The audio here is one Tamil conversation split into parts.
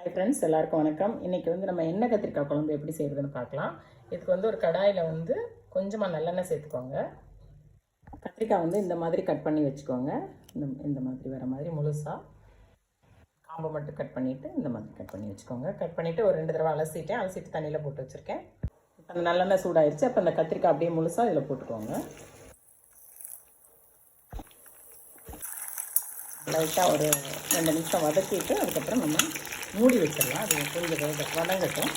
ஹாய் ஃப்ரெண்ட்ஸ், எல்லாருக்கும் வணக்கம். இன்றைக்கி நம்ம எண்ணெய் கத்திரிக்காய் குழம்பு எப்படி செய்கிறதுன்னு பார்க்கலாம். இதுக்கு ஒரு கடாயில் கொஞ்சமாக நல்லெண்ணெய் சேர்த்துக்கோங்க. கத்திரிக்காய் இந்த மாதிரி கட் பண்ணி வச்சுக்கோங்க. இந்த மாதிரி வர மாதிரி முழுசாக காம்பு மட்டும் கட் பண்ணிவிட்டு இந்த மாதிரி கட் பண்ணி வச்சுக்கோங்க. கட் பண்ணிவிட்டு ஒரு 2 தடவை அலசிட்டு தண்ணியில் போட்டு வச்சுருக்கேன். இப்போ அந்த நல்லெண்ணெய் சூடாகிடுச்சு. அப்போ அந்த கத்திரிக்காய் அப்படியே முழுசாக இதில் போட்டுக்கோங்க. லைட்டாக ஒரு 2 நிமிஷம் வதக்கிட்டு அதுக்கப்புறம் நம்ம மூடி வச்சிடலாம். அது கொஞ்சம் வதங்கட்டும்.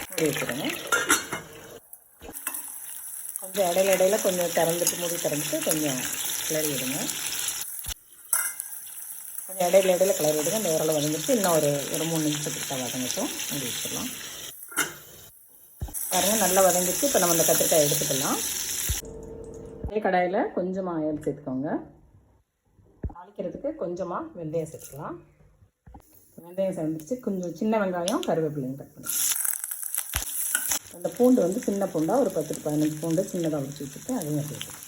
மூடி வச்சுருங்க. கொஞ்சம் இடையில கொஞ்சம் மூடி திறந்துட்டு கொஞ்சம் கிளறி விடுங்க. கொஞ்சம் இடையில கிளறி விடுங்க. அந்த உரலை வதங்கிட்டு இன்னும் ஒரு 3 நிமிஷத்துக்கு வதங்கட்டும். மூடி வச்சிடலாம். பாருங்கள், நல்லா வதங்கிட்டு இப்போ நம்ம அந்த கத்திரிக்காய் எடுத்துக்கலாம். அதே கடாயில் கொஞ்சமாக ஆயில் சேர்த்துக்கோங்க. தாளிக்கிறதுக்கு கொஞ்சமாக வெந்தயம் சேர்த்துக்கலாம். வெந்தயம் சேர்ந்துருச்சு. கொஞ்சம் சின்ன வெங்காயம், கருவேப்பிலையும் கட் பண்ணி. அந்த பூண்டு சின்ன பூண்டாக ஒரு 10-15 பூண்டு சின்னதாக உடிச்சு வச்சுருக்கேன். அதையும் சேர்த்துக்கோங்க.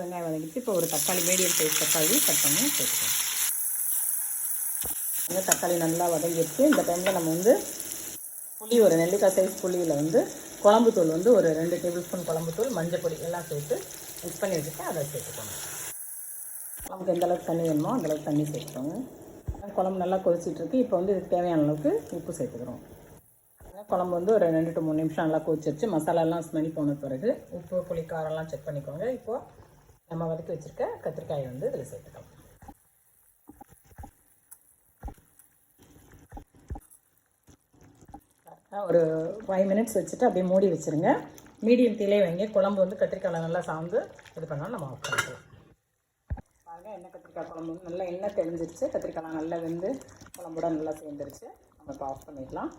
வெங்காயம் வதங்கிட்டு இப்போ ஒரு தக்காளி, மீடியம் சைஸ் தக்காளி கட் பண்ணி சேர்த்துக்கோங்க. அந்த தக்காளி நல்லா வதங்கிடுச்சு. இந்த டைமில் நம்ம புளி, ஒரு நெல்லிக்காய் சைஸ் புளியில் குழம்புத்தூள் ஒரு 2 டேபிள் ஸ்பூன் குழம்புத்தூள், மஞ்சள் பொடி எல்லாம் சேர்த்து மிக்ஸ் பண்ணி வச்சுருக்கேன். அதை சேர்த்துக்கோங்க. நமக்கு எந்த அளவுக்கு தண்ணி வேணுமோ அந்தளவுக்கு தண்ணி சேர்த்துக்கோங்க. குழம்பு நல்லா கொதிச்சிட்ருக்கு. இப்போ இதுக்கு தேவையான அளவுக்கு உப்பு சேர்த்துக்கிறோம். குழம்பு ஒரு 2 to 3 நிமிஷம் நல்லா கொதிச்சிருச்சு. மசாலாலாம் ஸ்மெல் போன பிறகு உப்பு, புளி, காரம்லாம் செக் பண்ணிக்கோங்க. இப்போது நம்ம வதக்கி வச்சுருக்க கத்திரிக்காயை இதில் சேர்த்துக்கலாம். ஒரு 5 மினிட்ஸ் வச்சுட்டு அப்படியே மூடி வச்சுருங்க. மீடியம் தீயிலே வைங்க. குழம்பு கத்திரிக்காயில் நல்லா சாந்து இது பண்ணாலும் நம்ம ஆஃப் பண்ணிக்கலாம். பாருங்கள், எண்ணெய் கத்திரிக்காய் குழம்பு நல்லா எண்ணெய் தெரிஞ்சிருச்சு. கத்திரிக்காய்லாம் நல்லா வெந்து குழம்போட நல்லா சேர்ந்துருச்சு. நம்ம இப்போ ஆஃப் பண்ணிடலாம்.